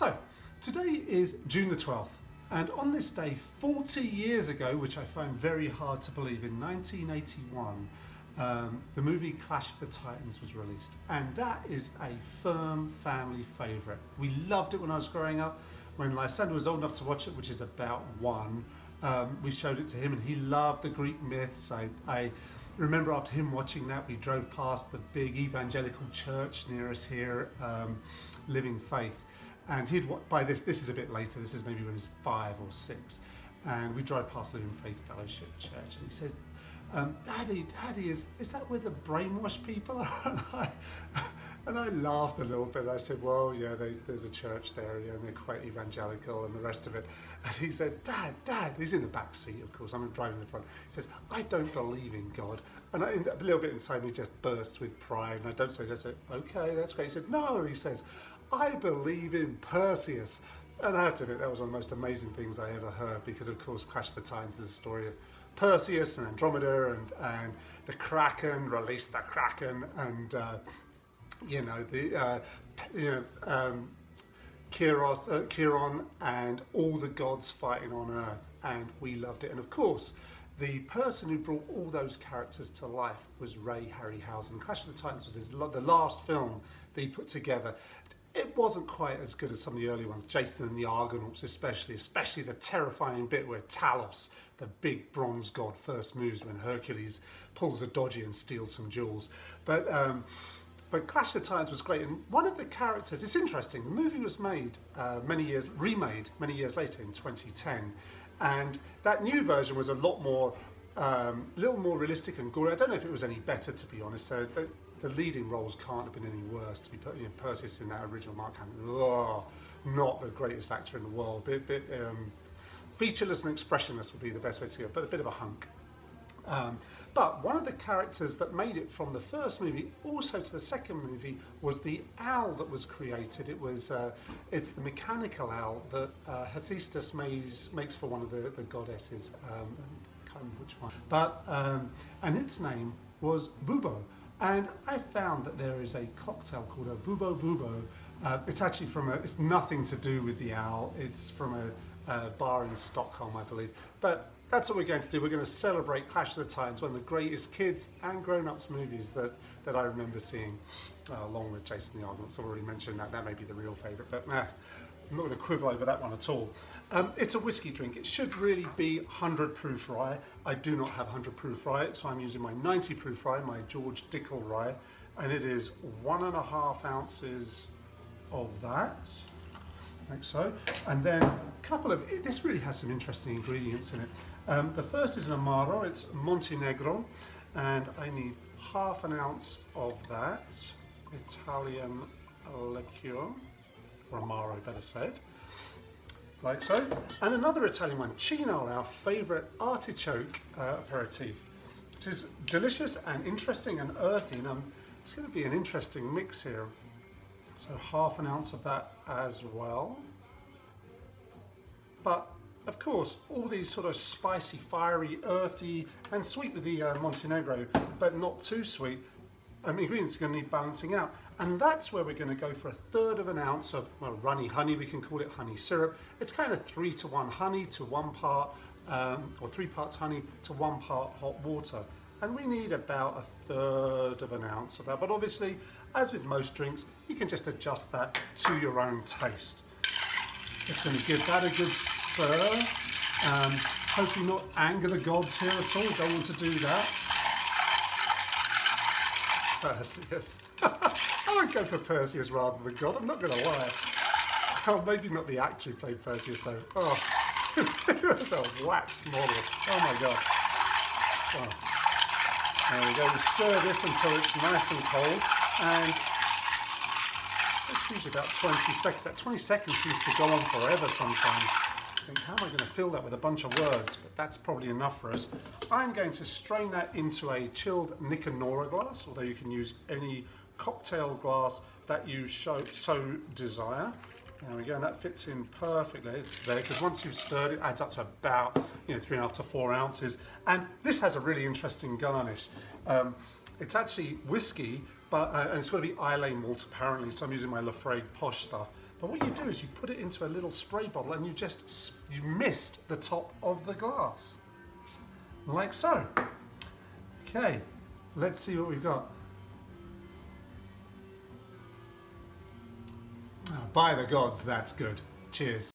So, today is June the 12th, and on this day 40 years ago, which I find very hard to believe, in 1981, the movie Clash of the Titans was released, and that is a firm family favourite. We loved it when I was growing up. When Lysander was old enough to watch it, which is about one, we showed it to him, and he loved the Greek myths. I remember after him watching that, we drove past the big evangelical church near us here, Living Faith. And he'd by this is a bit later, this is maybe when he was 5 or 6, and we drive past Living Faith Fellowship Church, and he says, Daddy, is that where the brainwashed people are? And I laughed a little bit. I said, well, yeah, there's a church there, yeah, and they're quite evangelical and the rest of it. And he said, Dad, he's in the back seat, of course, I'm driving in the front. He says, I don't believe in God. And a little bit inside me just bursts with pride, and I don't say that. I said, okay, that's great. He said, no, he says, I believe in Perseus. And I have to admit, that was one of the most amazing things I ever heard, because of course Clash of the Titans is the story of Perseus and Andromeda and the Kraken, release the Kraken, and Chiron and all the gods fighting on Earth, and we loved it. And of course, the person who brought all those characters to life was Ray Harryhausen. Clash of the Titans was the last film that he put together. It wasn't quite as good as some of the early ones, Jason and the Argonauts especially the terrifying bit where Talos, the big bronze god, first moves when Hercules pulls a dodgy and steals some jewels. But Clash of the Titans was great, and one of the characters, it's interesting, the movie was made remade many years later in 2010, and that new version was a lot more, little more realistic and gory. I don't know if it was any better, to be honest. The leading roles can't have been any worse. To be put, Perseus in that original Mark Hamill, not the greatest actor in the world. Bit featureless and expressionless would be the best way to go, but a bit of a hunk. But one of the characters that made it from the first movie also to the second movie was the owl that was created. It's the mechanical owl that Hephaestus makes for one of the goddesses. I can't remember which one. But and its name was Bubo. And I found that there is a cocktail called a Bubo Bubo. It's actually it's nothing to do with the owl. It's from a bar in Stockholm, I believe. But that's what we're going to do. We're going to celebrate Clash of the Titans, one of the greatest kids and grown-ups movies that I remember seeing, along with Jason and the Argonauts. I've already mentioned that. That may be the real favourite, but I'm not going to quibble over that one at all. It's a whiskey drink. It should really be 100 proof rye. I do not have 100 proof rye, so I'm using my 90 proof rye, my George Dickel rye, and it is 1.5 ounces of that, like so. And then a couple of, this really has some interesting ingredients in it. The first is an Amaro, it's Montenegro, and I need 1/2 ounce of that, Italian liqueur, or Amaro better said, like so. And another Italian one, Cynar, our favourite artichoke aperitif. It is delicious and interesting and earthy, and it's going to be an interesting mix here. So 1/2 ounce of that as well. But of course, all these sort of spicy, fiery, earthy, and sweet with the Montenegro, but not too sweet. Ingredients are going to need balancing out, and that's where we're going to go for 1/3 ounce of, well, runny honey. We can call it honey syrup. It's kind of 3 to 1 honey to 1 part, or 3 parts honey to 1 part hot water. And we need about 1/3 ounce of that. But obviously, as with most drinks, you can just adjust that to your own taste. Just going to give that a good stir. Hopefully not anger the gods here at all. Don't want to do that. Perseus. I would go for Perseus rather than the god, I'm not going to lie. Oh, maybe not the actor who played Perseus, though. Oh, it was a wax model. Oh my god. Oh. There we go, we stir this until it's nice and cold, and it's usually about 20 seconds. That 20 seconds seems to go on forever sometimes. I think, how am I going to fill that with a bunch of words? But that's probably enough for us. I'm going to strain that into a chilled Nicanora glass, although you can use any cocktail glass that you so desire. There we go, and that fits in perfectly there, because once you've stirred it, adds up to about 3.5 to 4 ounces. And this has a really interesting garnish. It's actually whiskey, but and it's got to be Islay malt apparently, so I'm using my Lafroig Posh stuff. But what you do is you put it into a little spray bottle and you mist the top of the glass. Like so. Okay, let's see what we've got. Oh, by the gods, that's good. Cheers.